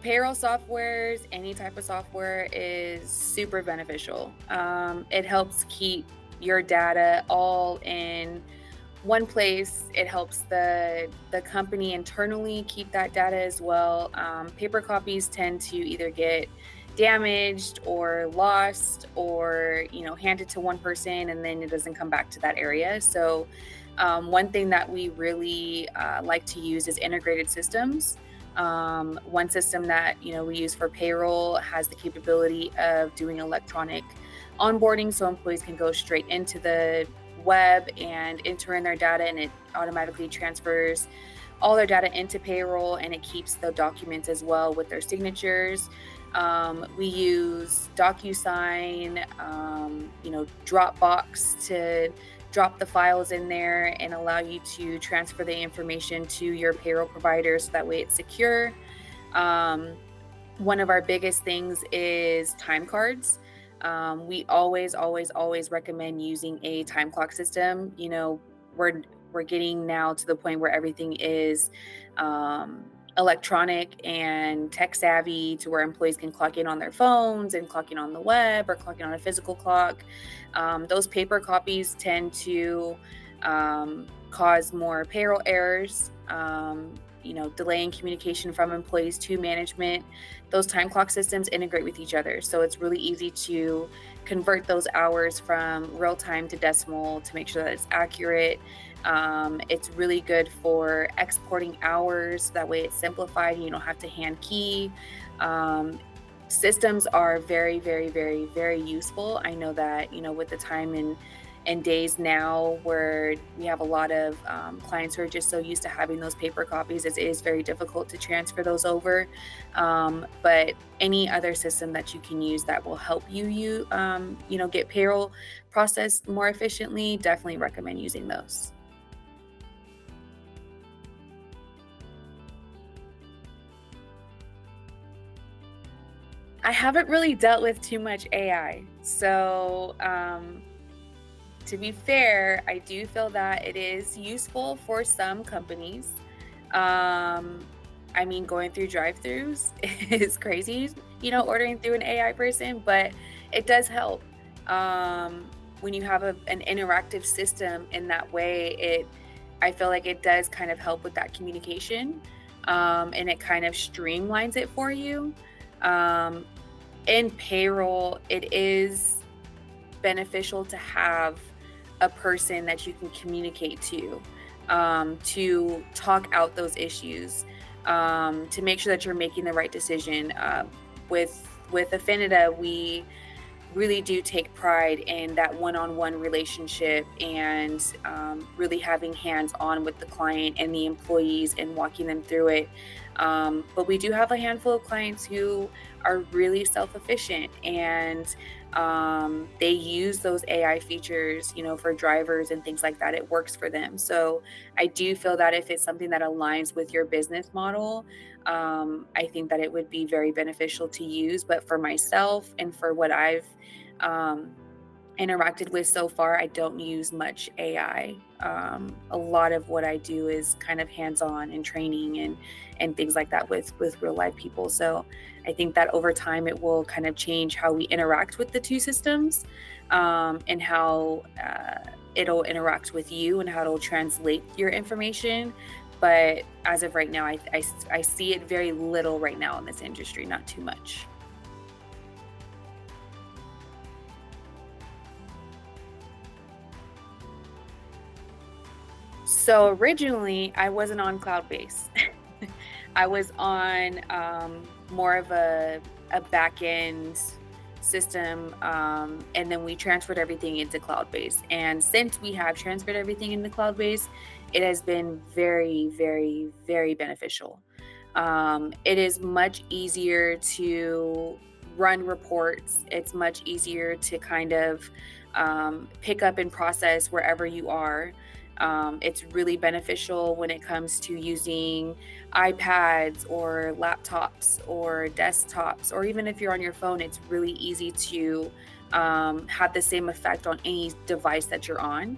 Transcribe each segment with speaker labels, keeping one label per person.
Speaker 1: payroll softwares, any type of software is super beneficial. It helps keep your data all in one place. It helps the company internally keep that data as well. Paper copies tend to either get damaged or lost, or handed to one person and then it doesn't come back to that area. So one thing that we really like to use is integrated systems. One system that we use for payroll has the capability of doing electronic onboarding, so employees can go straight into the web and enter in their data, and it automatically transfers all their data into payroll, and it keeps the documents as well with their signatures. We use DocuSign, Dropbox to drop the files in there and allow you to transfer the information to your payroll provider so that way it's secure. Um, One of our biggest things is time cards. We always, always, always recommend using a time clock system. We're getting now to the point where everything is electronic and tech savvy, to where employees can clock in on their phones and clock in on the web or clock in on a physical clock. Those paper copies tend to cause more payroll errors. Delaying communication from employees to management. Those time clock systems integrate with each other, so it's really easy to convert those hours from real time to decimal to make sure that it's accurate. It's really good for exporting hours, so that way it's simplified and you don't have to hand key. Systems are very, very, very, very useful. I know that with the time and days now where we have a lot of clients who are just so used to having those paper copies, it is very difficult to transfer those over. But any other system that you can use that will help you get payroll processed more efficiently, definitely recommend using those. I haven't really dealt with too much AI. So, to be fair, I do feel that it is useful for some companies. Um, I mean, going through drive-throughs is crazy, ordering through an AI person, but it does help. When you have an interactive system in that way, I feel like it does kind of help with that communication, and it kind of streamlines it for you. Um, in payroll, it is beneficial to have a person that you can communicate to talk out those issues, to make sure that you're making the right decision. With Afinida, we really do take pride in that one-on-one relationship, and really having hands-on with the client and the employees and walking them through it. But we do have a handful of clients who are really self-efficient, and they use those AI features, for drivers and things like that. It works for them. So I do feel that if it's something that aligns with your business model, I think that it would be very beneficial to use. But for myself and for what I've um, interacted with so far, I don't use much AI. A lot of what I do is kind of hands-on and training and things like that with real life people. So I think that over time it will kind of change how we interact with the two systems, and how it'll interact with you and how it'll translate your information. But as of right now, I see it very little right now in this industry, not too much. So originally, I wasn't on cloud base. I was on more of a back end system, and then we transferred everything into cloud base. And since we have transferred everything into cloud base, it has been very, very, very beneficial. It is much easier to run reports. It's much easier to kind of pick up and process wherever you are. It's really beneficial when it comes to using iPads or laptops or desktops, or even if you're on your phone, it's really easy to have the same effect on any device that you're on.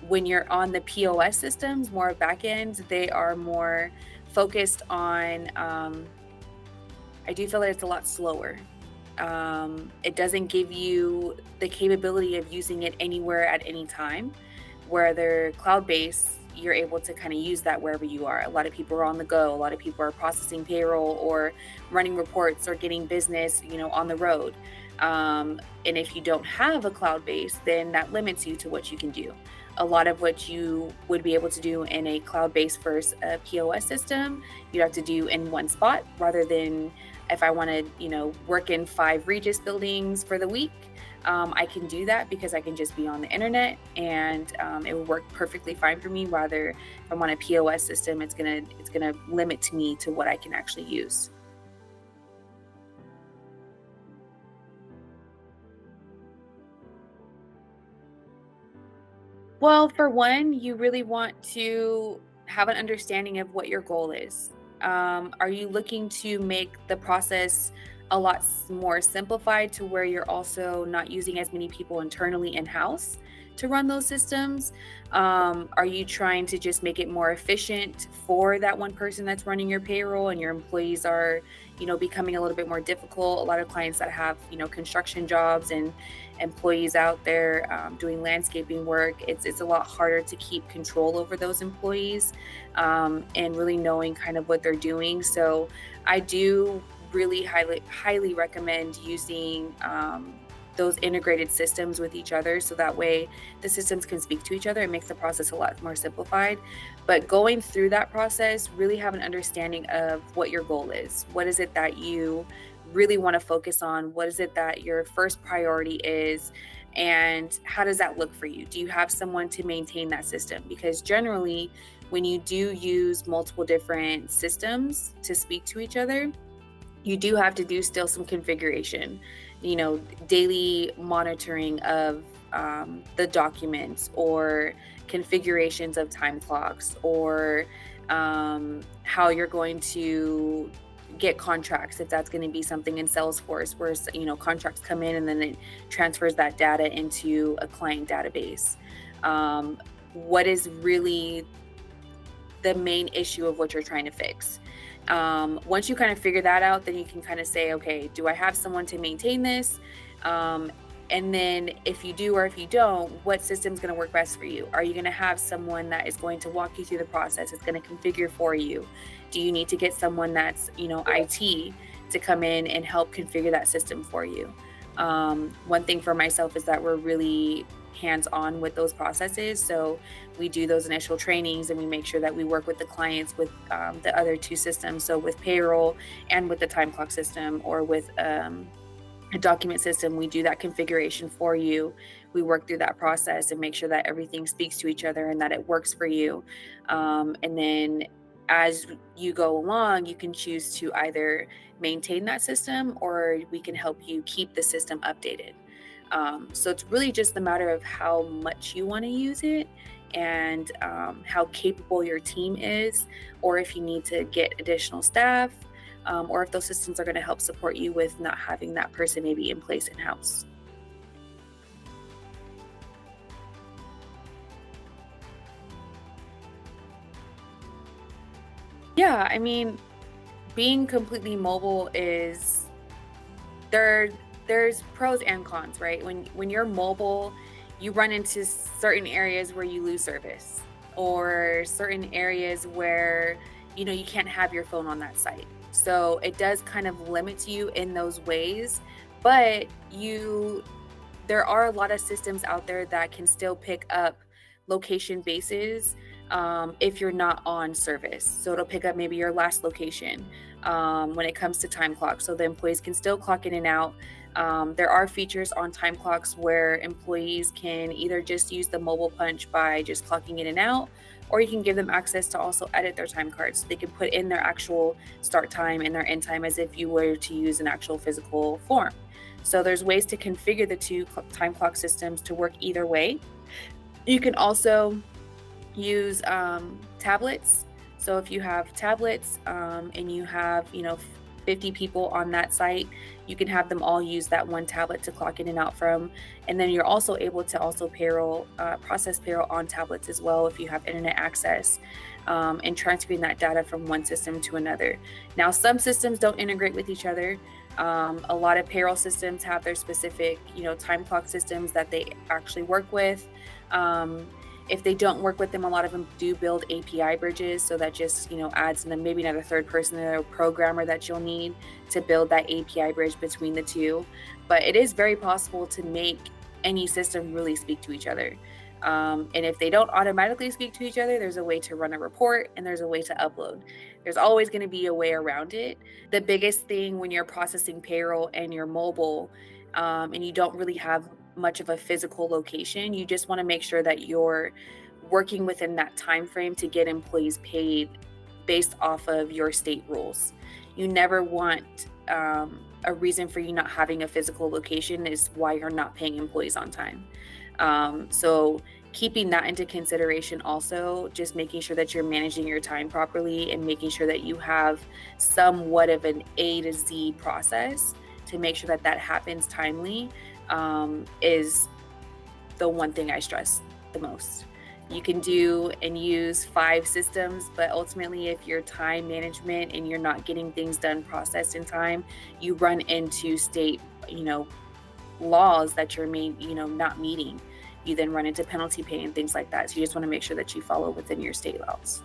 Speaker 1: When you're on the POS systems, more back end, they are more focused on I do feel that it's a lot slower. It doesn't give you the capability of using it anywhere at any time. Where they're cloud based, you're able to kind of use that wherever you are. A lot of people are on the go. A lot of people are processing payroll or running reports or getting business, on the road. And if you don't have a cloud base, then that limits you to what you can do. A lot of what you would be able to do in a cloud based first POS system, you'd have to do in one spot rather than if I want to, work in 5 Regis buildings for the week. I can do that because I can just be on the internet and it will work perfectly fine for me. Rather, if I'm on a POS system, it's gonna limit me to what I can actually use. Well, for one, you really want to have an understanding of what your goal is. Are you looking to make the process a lot more simplified to where you're also not using as many people internally in house to run those systems? Are you trying to just make it more efficient for that one person that's running your payroll and your employees are, becoming a little bit more difficult? A lot of clients that have, construction jobs and employees out there doing landscaping work, it's a lot harder to keep control over those employees and really knowing kind of what they're doing. So I do really highly recommend using those integrated systems with each other so that way the systems can speak to each other. It makes the process a lot more simplified. But going through that process, really have an understanding of what your goal is. What is it that you really want to focus on? What is it that your first priority is? And how does that look for you? Do you have someone to maintain that system? Because generally, when you do use multiple different systems to speak to each other, you do have to do still some configuration, daily monitoring of the documents or configurations of time clocks or how you're going to get contracts if that's going to be something in Salesforce where contracts come in and then it transfers that data into a client database. What is really the main issue of what you're trying to fix? Once you kind of figure that out, then you can kind of say, okay, do I have someone to maintain this? And then if you do or if you don't, what system is going to work best for you? Are you going to have someone that is going to walk you through the process? It's going to configure for you. Do you need to get someone that's, IT to come in and help configure that system for you? One thing for myself is that we're really hands-on with those processes. So we do those initial trainings and we make sure that we work with the clients with the other 2 systems. So with payroll and with the time clock system or with a document system, we do that configuration for you. We work through that process and make sure that everything speaks to each other and that it works for you. And then as you go along, you can choose to either maintain that system or we can help you keep the system updated. So it's really just a matter of how much you want to use it and how capable your team is, or if you need to get additional staff, or if those systems are going to help support you with not having that person maybe in place in house. Yeah, I mean, being completely mobile is there there's pros and cons, right? When you're mobile, you run into certain areas where you lose service or certain areas where you can't have your phone on that site. So it does kind of limit you in those ways, but there are a lot of systems out there that can still pick up location bases if you're not on service. So it'll pick up maybe your last location when it comes to time clocks. So the employees can still clock in and out. There are features on time clocks where employees can either just use the mobile punch by just clocking in and out, or you can give them access to also edit their time cards. So they can put in their actual start time and their end time as if you were to use an actual physical form. So there's ways to configure the two time clock systems to work either way. You can also use tablets. So if you have tablets and you have, 50 people on that site, you can have them all use that one tablet to clock in and out from. And then you're also able to also process payroll on tablets as well if you have internet access. and transferring that data from one system to another. Now, some systems don't integrate with each other. A lot of payroll systems have their specific, time clock systems that they actually work with. If they don't work with them, a lot of them do build API bridges. So that just, adds maybe another third person or programmer that you'll need to build that API bridge between the two. But it is very possible to make any system really speak to each other. And if they don't automatically speak to each other, there's a way to run a report and there's a way to upload. There's always going to be a way around it. The biggest thing when you're processing payroll and you're mobile, and you don't really have much of a physical location, you just want to make sure that you're working within that time frame to get employees paid based off of your state rules. You never want a reason for you not having a physical location is why you're not paying employees on time. So keeping that into consideration, also just making sure that you're managing your time properly and making sure that you have somewhat of an A to Z process to make sure that that happens timely, is the one thing I stress the most. You can do and use 5 systems, but ultimately, if your time management and you're not getting things done processed in time, you run into state, laws that you're not meeting. You then run into penalty pay and things like that. So you just want to make sure that you follow within your state laws.